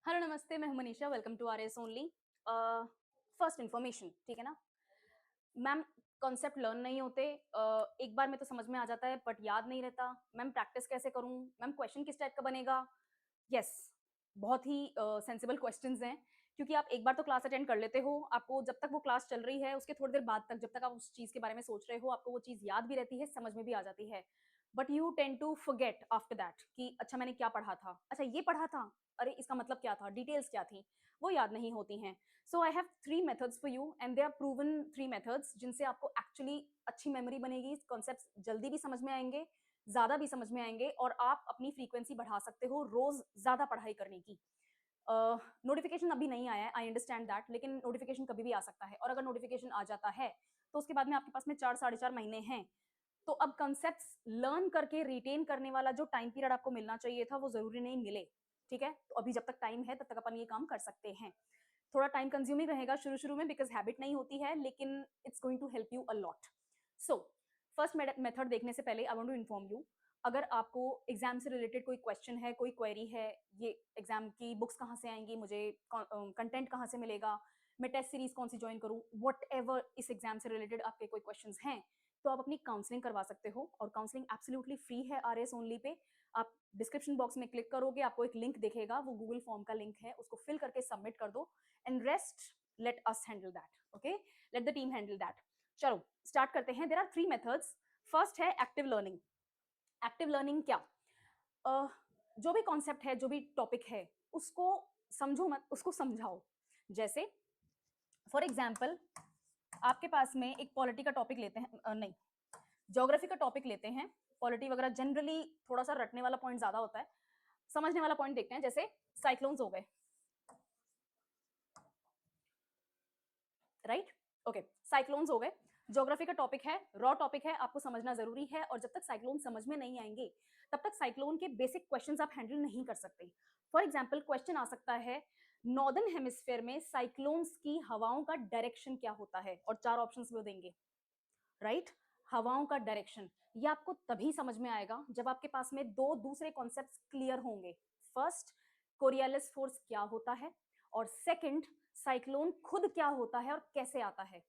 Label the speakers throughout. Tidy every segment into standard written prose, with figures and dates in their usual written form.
Speaker 1: Hello नमस्ते, मैं हूं Manisha. Welcome to RS only. First information, ठीक है ना मैम। कॉन्सेप्ट लर्न नहीं होते, एक बार में तो समझ में आ जाता है बट याद नहीं रहता। मैम प्रैक्टिस कैसे करूं? मैम क्वेश्चन किस टाइप का बनेगा? यस, बहुत ही सेंसिबल क्वेश्चंस हैं, क्योंकि आप एक बार तो क्लास अटेंड कर लेते हो, आपको जब तक वो क्लास चल रही है उसके थोड़ी देर बाद तक, जब तक आप उस चीज के बारे में सोच रहे हो, आपको वो चीज याद भी रहती है, समझ में भी आ जाती है। But you tend to forget after that कि अच्छा मैंने क्या पढ़ा था, अच्छा ये पढ़ा था, अरे इसका मतलब क्या था, डिटेल्स क्या थी, वो याद नहीं होती हैं। So I have 3 methods for you and they are proven 3 methods, जिनसे आपको एक्चुअली अच्छी मेमोरी बनेगी, कॉन्सेप्ट्स जल्दी भी समझ में आएंगे, ज्यादा भी समझ में आएंगे, और आप अपनी फ्रीक्वेंसी बढ़ा सकते हो रोज ज्यादा पढ़ाई करने की। नोटिफिकेशन अभी नहीं आया है, आई अंडरस्टैंड दैट, लेकिन नोटिफिकेशन कभी भी आ सकता है, और अगर नोटिफिकेशन आ जाता है तो उसके बाद में आपके पास में 4 साढ़े 4 महीने हैं। तो अब कंसेप्ट्स लर्न करके रिटेन करने वाला जो टाइम पीरियड आपको मिलना चाहिए था वो जरूरी नहीं मिले। ठीक है, तो अभी जब तक टाइम है तब तक अपन ये काम कर सकते हैं। थोड़ा टाइम कंज्यूमिंग रहेगा शुरू शुरू में, बिकॉज हैबिट नहीं होती है, लेकिन it's going to help you a lot. So first method देखने से पहले I want to inform you, अगर आपको एग्जाम से रिलेटेड कोई क्वेश्चन है, कोई क्वेरी है, ये एग्जाम की बुक्स कहाँ से आएंगी, मुझे कंटेंट कहाँ से मिलेगा, मैं टेस्ट सीरीज कौन सी ज्वाइन करूँ, वट एवर इस एग्जाम से रिलेटेड आपके कोई क्वेश्चन हैं, तो आप अपनी काउंसलिंग करवा सकते हो, और काउंसलिंग एब्सोल्युटली फ्री है आरएस ओनली पे। आप डिस्क्रिप्शन बॉक्स में क्लिक करोगे, आपको एक लिंक दिखेगा, वो गूगल फॉर्म का लिंक है, उसको फिल करके सबमिट कर दो, and rest let us handle that. Okay, let the team handle that. चलो स्टार्ट करते हैं। There are 3 methods. फर्स्ट है एक्टिव लर्निंग। एक्टिव लर्निंग क्या? जो भी कॉन्सेप्ट है, जो भी टॉपिक है, उसको समझो मत, उसको समझाओ। जैसे फॉर एग्जाम्पल आपके पास में एक पॉलिटी का टॉपिक लेते हैं, नहीं, ज्योग्राफी का टॉपिक लेते हैं। पॉलिटी वगैरह जनरली थोड़ा सा रटने वाला पॉइंट ज्यादा होता है, समझने वाला पॉइंट देखते हैं। जैसे साइक्लोन्स हो गए, राइट? ओके, साइक्लोन्स हो गए, ज्योग्राफी का टॉपिक है, रॉ टॉपिक है, आपको समझना जरूरी है, और जब तक साइक्लोन समझ में नहीं आएंगे तब तक साइक्लोन के बेसिक क्वेश्चंस आप हैंडल नहीं कर सकते। फॉर एग्जाम्पल क्वेश्चन आ सकता है, नॉर्दर्न हेमिस्फेयर में साइक्लोन्स की हवाओं का डायरेक्शन क्या होता है, और 4 ऑप्शंस वो देंगे, राइट? हवाओं का डायरेक्शन, ये आपको तभी समझ में आएगा जब आपके पास में दो दूसरे कॉन्सेप्ट्स क्लियर होंगे। फर्स्ट, कोरियालिस फोर्स क्या होता है, और सेकंड, साइक्लोन खुद क्या होता है और कैसे आता है।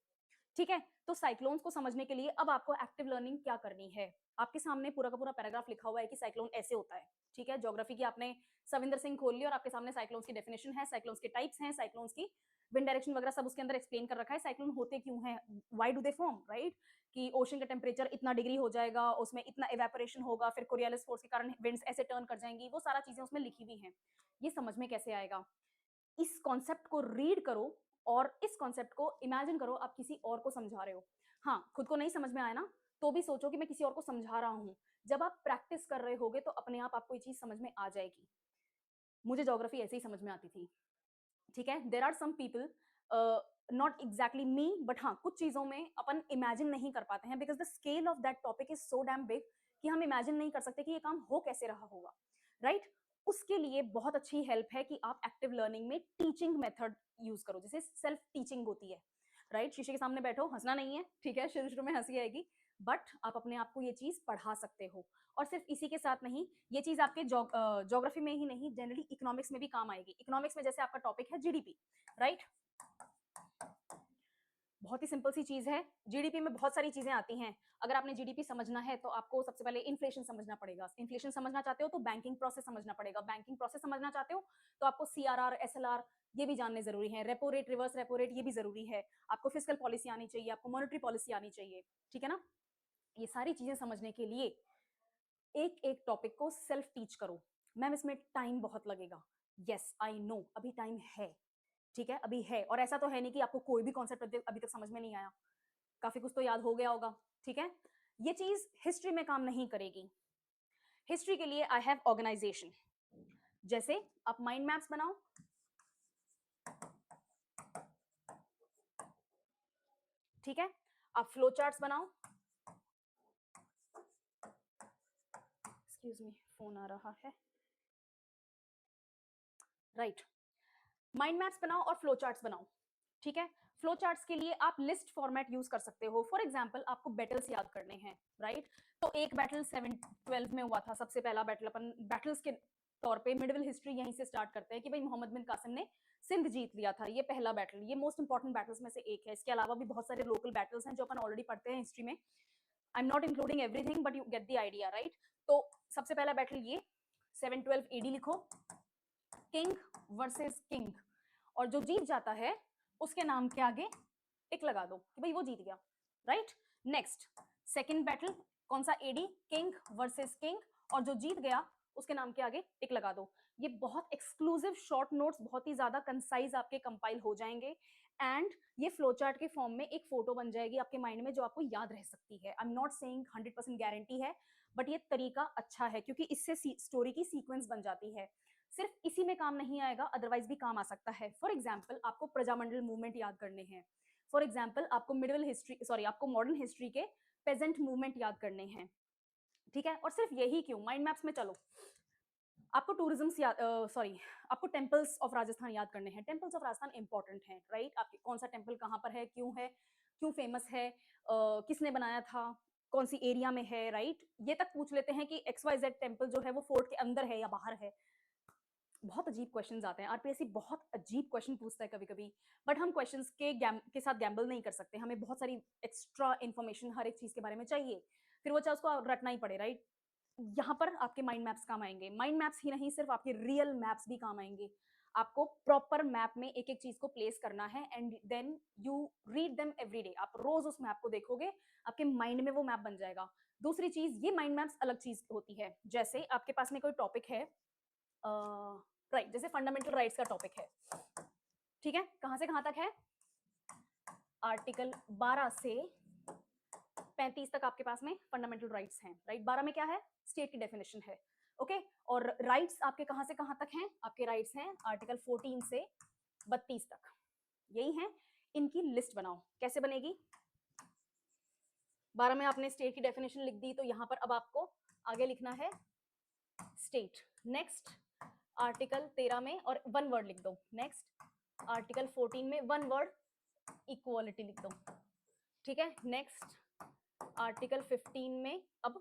Speaker 1: ठीक है, तो साइक्लोन्स को समझने के लिए अब आपको एक्टिव लर्निंग क्या करनी है? आपके सामने पूरा का पूरा पैराग्राफ लिखा हुआ है कि साइक्लोन ऐसे होता है। ठीक है, ज्योग्राफी की आपने सविंदर सिंह खोल ली और आपके सामने साइक्लोन्स की डेफिनेशन है, साइक्लोन्स के टाइप्स हैं, साइक्लोन्स की विंड डायरेक्शन वगैरह सब उसके अंदर एक्सप्लेन कर रखा है। साइक्लोन होते क्यों हैं, why do they form, right? कि ओशन का टेम्परेचर इतना डिग्री हो जाएगा, उसमें इतना इवेपोरेशन होगा, फिर कोरियालिस फोर्स के कारण विंड्स ऐसे टर्न कर जाएंगी, वो सारा चीजें उसमें लिखी हुई हैं। ये समझ में कैसे आएगा? इस कॉन्सेप्ट को रीड करो और इस कॉन्सेप्ट को इमेजिन करो आप किसी और को समझा रहे हो। हाँ, खुद को नहीं समझ में आया ना, तो भी सोचो कि मैं किसी और को समझा रहा हूं। जब आप प्रैक्टिस कर रहे होगे तो अपने आप आपको ये चीज समझ में आ जाएगी। मुझे ज्योग्राफी ऐसे ही समझ में आती थी। ठीक है, there are some people, not exactly me, but हाँ कुछ चीजों में अपन इमेजिन नहीं कर पाते हैं, because the scale of that topic is so damn big कि हम इमेजिन नहीं कर सकते कि ये काम हो कैसे रहा होगा, राइट? उसके लिए बहुत अच्छी हेल्प है कि आप एक्टिव लर्निंग में टीचिंग मेथड यूज करो, जैसे सेल्फ टीचिंग होती है, राइट? शीशे के सामने बैठो, हंसना नहीं है, ठीक है, शुरू शुरू में हंसी आएगी, बट आप अपने आप को ये चीज पढ़ा सकते हो। और सिर्फ इसी के साथ नहीं, ये चीज आपके ज्योग्राफी में ही नहीं, जनरली इकोनॉमिक्स में भी काम आएगी। इकोनॉमिक्स में जैसे आपका टॉपिक है जीडीपी, राइट? बहुत ही सिंपल सी चीज है, जीडीपी में बहुत सारी चीजें आती हैं। अगर आपने जीडीपी समझना है तो आपको सबसे पहले इन्फ्लेशन समझना पड़ेगा। इन्फ्लेशन समझना चाहते हो तो बैंकिंग प्रोसेस समझना पड़ेगा। बैंकिंग प्रोसेस समझना चाहते हो तो आपको सीआरआर, एसएलआर ये भी जानने जरूरी है। Repo rate, reverse repo rate ये भी जरूरी है। आपको फिजिकल पॉलिसी आनी चाहिए, आपको मॉनेटरी पॉलिसी आनी चाहिए, ठीक है ना? ये सारी चीजें समझने के लिए एक एक टॉपिक को सेल्फ टीच करो। मैम इसमें टाइम बहुत लगेगा, यस आई नो, अभी टाइम है, ठीक है, अभी है। और ऐसा तो है नहीं कि आपको कोई भी कॉन्सेप्ट अभी तक समझ में नहीं आया, काफी कुछ तो याद हो गया होगा, ठीक है? ये चीज हिस्ट्री में काम नहीं करेगी। हिस्ट्री के लिए आई हैव ऑर्गेनाइजेशन। जैसे आप माइंड मैप्स बनाओ, ठीक है, आप फ्लो चार्ट्स बनाओ, एक्सक्यूज मी फोन आ रहा है, राइट? माइंड मैप्स बनाओ और फ्लो चार्ट्स बनाओ, ठीक है? फ्लो चार्ट्स के लिए आप लिस्ट फॉर्मेट यूज कर सकते हो। फॉर एग्जाम्पल आपको बैटल्स याद करने हैं, राइट? तो एक बैटल 712 में हुआ था, सबसे पहला बैटल, अपन बैटल्स के तौर पे मिडिवल हिस्ट्री यहीं से स्टार्ट करते हैं कि भाई मोहम्मद बिन कासिम ने सिंध जीत लिया था, ये पहला बैटल, ये मोस्ट इंपॉर्टेंट बैटल्स में से एक है। इसके अलावा भी बहुत सारे लोकल बैटल्स हैं जो अपन ऑलरेडी पढ़ते हैं हिस्ट्री में। I am not including everything but you get the idea, right? तो सबसे पहला बैटल ये 712 एडी लिखो, किंग वर्सेस किंग, और जो जीत जाता है उसके नाम के आगे टिक लगा दो कि भाई वो जीत गया, राइट? नेक्स्ट सेकंड बैटल कौन सा? एडी, किंग वर्सेस किंग, और जो जीत गया उसके नाम के आगे टिक लगा दो। ये बहुत एक्सक्लूसिव शॉर्ट नोट्स, बहुत ही ज्यादा कंसाइज आपके कंपाइल हो जाएंगे, एंड ये फ्लो चार्ट के फॉर्म में एक फोटो बन जाएगी आपके माइंड में जो आपको याद रह सकती है। I am not saying 100% guarantee है, बट ये तरीका अच्छा है क्योंकि इससे स्टोरी की सीक्वेंस बन जाती है। सिर्फ इसी में काम नहीं आएगा, अदरवाइज भी काम आ सकता है। फॉर एग्जाम्पल आपको प्रजामंडल मूवमेंट याद करने हैं, फॉर एग्जाम्पल आपको मिडिवल हिस्ट्री, सॉरी आपको मॉडर्न हिस्ट्री के पेजेंट मूवमेंट याद करने हैं, ठीक है? और सिर्फ यही क्यों, माइंड मैप्स में चलो, आपको टूरिज्म सॉरी आपको टेम्पल्स ऑफ राजस्थान याद करने हैं। टेम्पल्स ऑफ राजस्थान इंपॉर्टेंट हैं, राइट? आपके कौन सा टेम्पल कहाँ पर है, क्यों फेमस है, किसने बनाया था, कौन सी एरिया में है, राइट? ये तक पूछ लेते हैं कि XYZ टेम्पल जो है वो फोर्ट के अंदर है या बाहर है। बहुत अजीब क्वेश्चंस आते हैं, आरपीएससी बहुत अजीब क्वेश्चन पूछता है कभी कभी, बट हम क्वेश्चंस के साथ गैम्बल नहीं कर सकते। हमें बहुत सारी एक्स्ट्रा इन्फॉर्मेशन हर एक चीज के बारे में चाहिए, फिर वो चाहे उसको रटना ही पड़े, राइट? यहाँ पर आपके माइंड मैप्स काम आएंगे। माइंड मैप्स ही नहीं, सिर्फ आपके रियल मैप्स भी काम आएंगे। आपको प्रॉपर मैप में एक एक चीज को प्लेस करना है, and then you read them every day. आप रोज उस मैप को देखोगे, आपके माइंड में वो मैप बन जाएगा। दूसरी चीज, ये माइंड मैप्स अलग चीज होती है। जैसे आपके पास में कोई टॉपिक है, राइट, जैसे फंडामेंटल राइट्स का टॉपिक है, ठीक है? कहां से कहां तक है? आर्टिकल 12 से 35 तक आपके पास में फंडामेंटल राइट्स हैं, राइट? 12 में क्या है? स्टेट की डेफिनेशन है, ओके? और राइट्स आपके कहां से कहां तक हैं? आपके राइट्स हैं आर्टिकल 14 से 32 तक, यही है। इनकी लिस्ट बनाओ, कैसे बनेगी? 12 में आपने स्टेट की डेफिनेशन लिख दी, तो यहां पर अब आपको आगे लिखना है स्टेट। नेक्स्ट आर्टिकल 13 में, और वन वर्ड लिख दो। नेक्स्ट आर्टिकल 14 में वन वर्ड इक्वालिटी लिख दो, ठीक है? नेक्स्ट आर्टिकल 15 में अब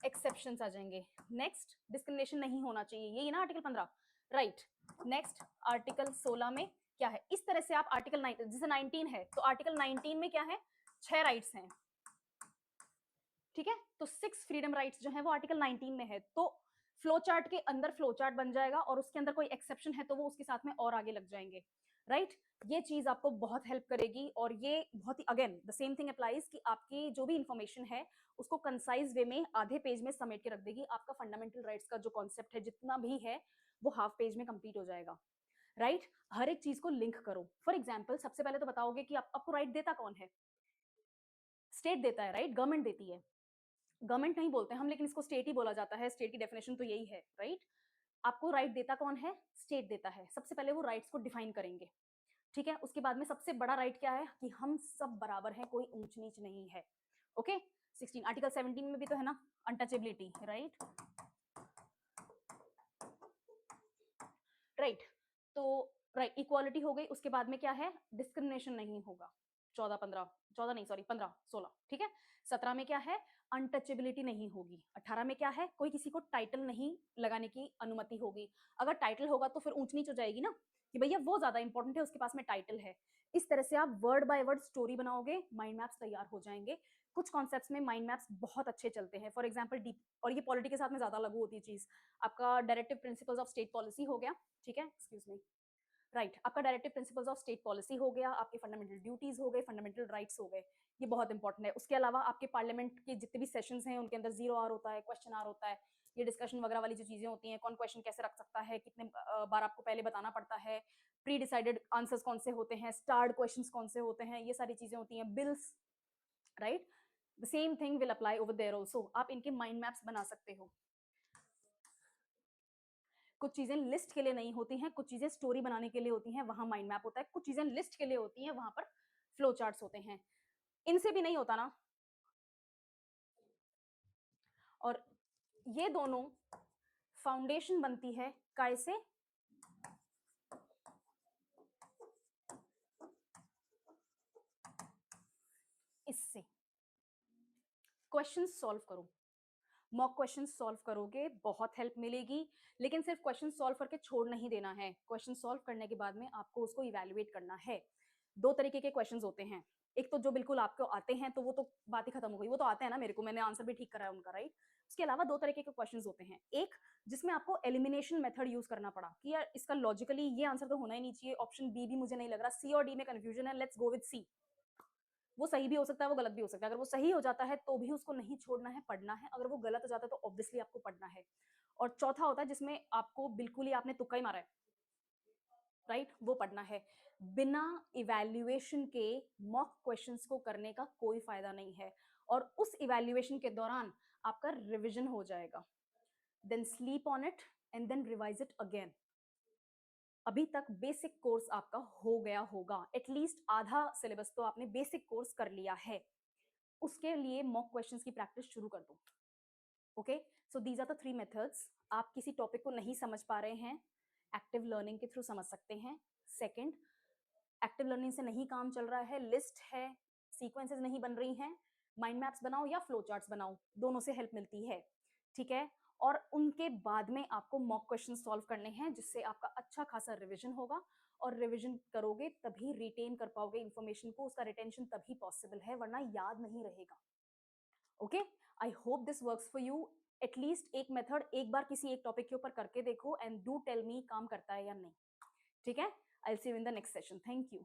Speaker 1: एक्सेप्शंस आ जाएंगे। नेक्स्ट डिस्क्रिमिनेशन नहीं होना चाहिए, यही ना आर्टिकल 15, राइट? नेक्स्ट आर्टिकल 16 में क्या है? इस तरह से आप आर्टिकल 9, जैसे 19 है तो आर्टिकल 19 में क्या है? 6 राइट्स हैं, ठीक है? तो 6 फ्रीडम राइट्स जो है वो आर्टिकल 19 में है। तो फ्लो चार्ट के अंदर फ्लो चार्ट बन जाएगा, और उसके अंदर कोई एक्सेप्शन है तो वो उसके साथ में और आगे लग जाएंगे, राइट? ये चीज आपको बहुत हेल्प करेगी, और ये बहुत ही, again the same thing applies कि आपकी जो भी इंफॉर्मेशन है उसको कंसाइज वे में आधे पेज में समेट के रख देगी। आपका फंडामेंटल राइट्स का जो कॉन्सेप्ट है जितना भी है वो हाफ पेज में कंप्लीट हो जाएगा, राइट? हर एक चीज को लिंक करो। फॉर एग्जाम्पल सबसे पहले तो बताओगे कि आपको राइट देता कौन है? स्टेट देता है, राइट? गवर्नमेंट देती है। गवर्नमेंट नहीं बोलते हम, लेकिन इसको स्टेट ही बोला जाता है, स्टेट की डेफिनेशन तो यही है, राइट? आपको राइट देता कौन है? स्टेट देता है। सबसे पहले वो राइट्स को डिफाइन करेंगे, ठीक है? उसके बाद में सबसे बड़ा राइट क्या है? कि हम सब बराबर हैं, कोई ऊंच नीच नहीं है, ओके? 16 आर्टिकल 17 में भी तो है ना, अनटचेबिलिटी, राइट? राइट, तो राइट इक्वालिटी हो गई। उसके बाद में क्या है? डिस्क्रिमिनेशन नहीं होगा। 14 15, 14 नहीं सॉरी 15 16, ठीक है? 17 में क्या है? अनटचेबिलिटी नहीं होगी। 18 में क्या है? कोई किसी को टाइटल नहीं लगाने की अनुमति होगी। अगर टाइटल होगा तो फिर ऊंच नीच हो जाएगी ना, कि भैया वो ज्यादा इंपॉर्टेंट है, उसके पास में टाइटल है। इस तरह से आप वर्ड बाय वर्ड स्टोरी बनाओगे, माइंड मैप्स तैयार हो जाएंगे। कुछ कॉन्सेप्ट्स में माइंड मैप्स बहुत अच्छे चलते हैं, फॉर एग्जाम्पल डीप, और ये पॉलिटी के साथ में ज्यादा लागू होती है चीज। आपका directive principles of state policy हो गया, ठीक है? एक्सक्यूज मी, राइट, आपका directive principles of state policy हो गया, आपके फंडामेंटल ड्यूटीज हो गए, फंडामेंटल राइट्स हो गए, ये बहुत इंपॉर्टेंट है। उसके अलावा आपके पार्लियामेंट के जितने भी सेशंस हैं उनके अंदर 0 आवर होता है, क्वेश्चन आवर होता है, ये डिस्कशन वगैरह वाली जो चीजें होती हैं, कौन क्वेश्चन कैसे रख सकता है, कितने बार आपको पहले बताना पड़ता है, प्री डिसाइडेड आंसर्स कौन से होते हैं, स्टार्ड क्वेश्चन कौन से होते हैं, ये सारी चीजें होती हैं, bills, right? The same thing will apply over there also. आप इनके माइंड मैप्स बना सकते हो। कुछ चीजें लिस्ट के लिए नहीं होती हैं, कुछ चीजें स्टोरी बनाने के लिए होती हैं, वहां माइंड मैप होता है। कुछ चीजें लिस्ट के लिए होती हैं, वहां पर फ्लो चार्ट्स होते हैं। इनसे भी नहीं होता ना, और ये दोनों फाउंडेशन बनती है काय से? इससे। क्वेश्चन सॉल्व करो, मॉक क्वेश्चन सॉल्व करोगे, बहुत हेल्प मिलेगी। लेकिन सिर्फ क्वेश्चन सॉल्व करके छोड़ नहीं देना है। क्वेश्चन सॉल्व करने के बाद में आपको उसको इवैल्यूएट करना है। 2 तरीके के क्वेश्चंस होते हैं। एक तो जो बिल्कुल आपको आते हैं, तो वो तो बात ही खत्म हो गई, वो तो आते हैं ना मेरे को, मैंने आंसर भी ठीक करा है उनका, राइट? उसके अलावा 2 तरीके के क्वेश्चंस होते हैं। एक जिसमें आपको एलिमिनेशन मेथड यूज करना पड़ा कि यार इसका लॉजिकली ये आंसर तो होना ही नहीं चाहिए, ऑप्शन बी भी मुझे नहीं लग रहा, सी और डी में कंफ्यूजन है, लेट्स गो विद सी। वो सही भी हो सकता है, वो गलत भी हो सकता है। अगर वो सही हो जाता है तो भी उसको नहीं छोड़ना है, पढ़ना है। अगर वो गलत हो जाता है तो ऑब्वियसली आपको पढ़ना है। और चौथा होता है जिसमें आपको बिल्कुल ही आपने तुक्का ही मारा है, राइट? वो पढ़ना है। बिना इवैल्यूएशन के मॉक क्वेश्चंस को करने का कोई फायदा नहीं है। और उस इवैल्यूएशन के दौरान आपका रिविजन हो जाएगा। Then sleep on it and then revise it again. अभी तक बेसिक कोर्स आपका हो गया होगा, एटलीस्ट आधा सिलेबस तो आपने बेसिक कोर्स कर लिया है। उसके लिए मॉक क्वेश्चंस की प्रैक्टिस शुरू कर दो। Okay, so these are the 3 methods. आप किसी टॉपिक को नहीं समझ पा रहे हैं, एक्टिव लर्निंग के थ्रू समझ सकते हैं। सेकंड, एक्टिव लर्निंग से नहीं काम चल रहा है, लिस्ट है, सीक्वेंसेस नहीं बन रही हैं, माइंड मैप्स बनाओ या फ्लो चार्ट्स बनाओ, दोनों से हेल्प मिलती है। ठीक है? और उनके बाद में आपको मॉक क्वेश्चन सॉल्व करने हैं, जिससे आपका अच्छा खासा रिविजन होगा। और रिविजन करोगे तभी रिटेन कर पाओगे इंफॉर्मेशन को, उसका रिटेंशन तभी पॉसिबल है, वरना याद नहीं रहेगा। Okay, I hope this works for you. At least एक मेथड एक बार किसी एक टॉपिक के ऊपर करके देखो एंड डू टेल मी काम करता है या नहीं। ठीक है? I will see you in the next session. Thank you.